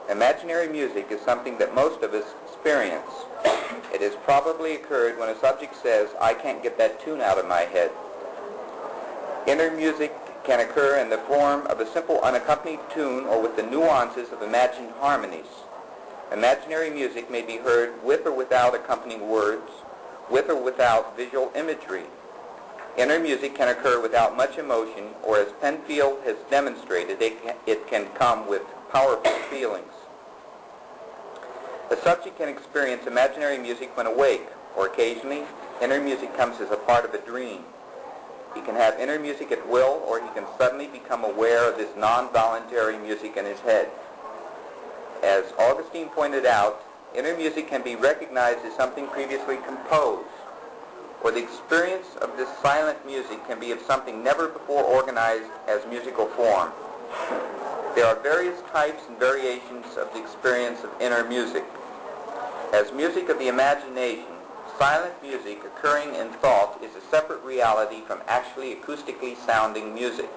Imaginary music is something that most of us experience. It has probably occurred when a subject says, "I can't get that tune out of my head." Inner music can occur in the form of a simple unaccompanied tune or with the nuances of imagined harmonies. Imaginary music may be heard with or without accompanying words, with or without visual imagery. Inner music can occur without much emotion, or as Penfield has demonstrated, it can come with powerful feelings. A subject can experience imaginary music when awake, or occasionally inner music comes as a part of a dream. He can have inner music at will, or he can suddenly become aware of this non-voluntary music in his head. As Augustine pointed out, inner music can be recognized as something previously composed, or the experience of this silent music can be of something never before organized as musical form. There are various types and variations of the experience of inner music. As music of the imagination, silent music occurring in thought is a separate reality from actually acoustically sounding music.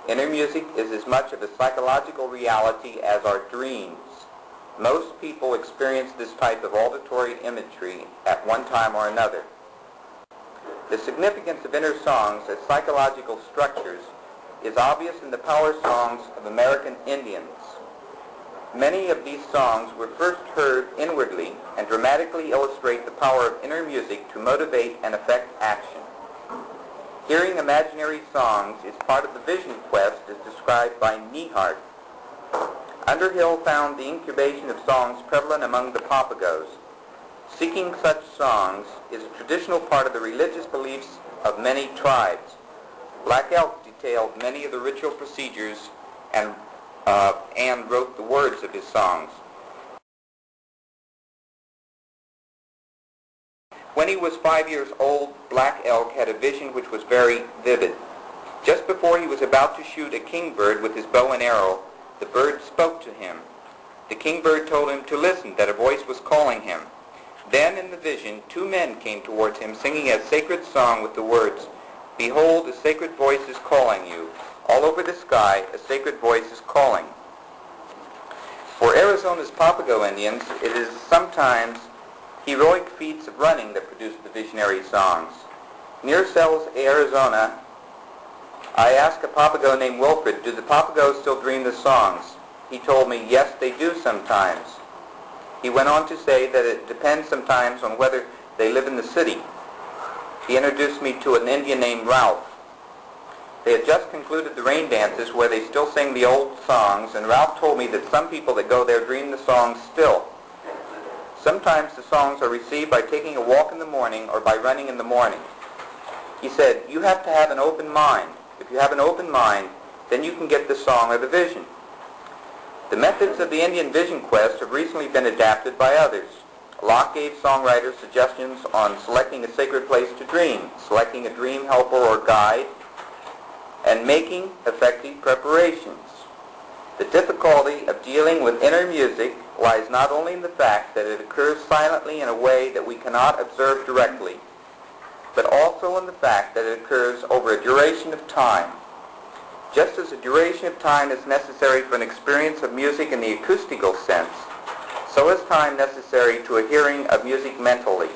Inner music is as much of a psychological reality as our dreams. Most people experience this type of auditory imagery at one time or another. The significance of inner songs as psychological structures is obvious in the power songs of American Indians. Many of these songs were first heard inwardly and dramatically illustrate the power of inner music to motivate and affect action. Hearing imaginary songs is part of the vision quest as described by Neihardt. Underhill found the incubation of songs prevalent among the Papagos. Seeking such songs is a traditional part of the religious beliefs of many tribes. Black Elk detailed many of the ritual procedures and wrote the words of his songs. When he was 5 years old, Black Elk had a vision which was very vivid. Just before he was about to shoot a kingbird with his bow and arrow, the bird spoke to him. The kingbird told him to listen, that a voice was calling him. Then in the vision, 2 men came towards him singing a sacred song with the words, "Behold, a sacred voice is calling you. All over the sky, a sacred voice is calling." For Arizona's Papago Indians, it is sometimes heroic feats of running that produce the visionary songs. Near Sells, Arizona, I asked a Papago named Wilfred, "Do the Papagos still dream the songs?" He told me, "Yes, they do sometimes." He went on to say that it depends sometimes on whether they live in the city. He introduced me to an Indian named Ralph. They had just concluded the rain dances where they still sing the old songs, and Ralph told me that some people that go there dream the songs still. Sometimes the songs are received by taking a walk in the morning or by running in the morning. He said, "You have to have an open mind. If you have an open mind, then you can get the song or the vision." The methods of the Indian vision quest have recently been adapted by others. Locke gave songwriters suggestions on selecting a sacred place to dream, selecting a dream helper or guide, and making effective preparations. The difficulty of dealing with inner music lies not only in the fact that it occurs silently in a way that we cannot observe directly, but also in the fact that it occurs over a duration of time. Just as a duration of time is necessary for an experience of music in the acoustical sense, so is time necessary to a hearing of music mentally.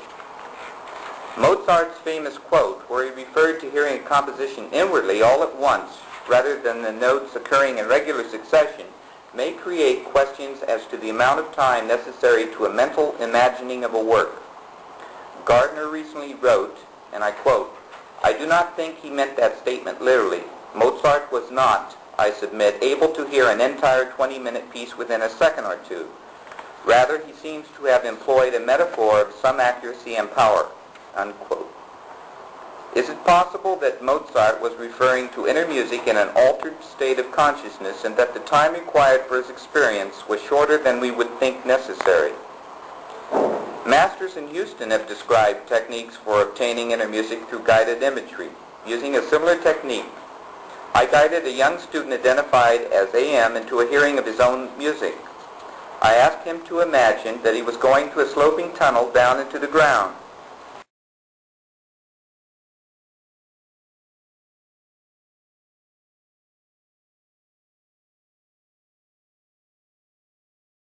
Mozart's famous quote, where he referred to hearing a composition inwardly all at once, rather than the notes occurring in regular succession, may create questions as to the amount of time necessary to a mental imagining of a work. Gardner recently wrote, and I quote, "I do not think he meant that statement literally. Mozart was not, I submit, able to hear an entire 20-minute piece within a second or two. Rather, he seems to have employed a metaphor of some accuracy and power." Unquote. Is it possible that Mozart was referring to inner music in an altered state of consciousness and that the time required for his experience was shorter than we would think necessary? Masters in Houston have described techniques for obtaining inner music through guided imagery. Using a similar technique, I guided a young student identified as AM into a hearing of his own music. I asked him to imagine that he was going to a sloping tunnel down into the ground.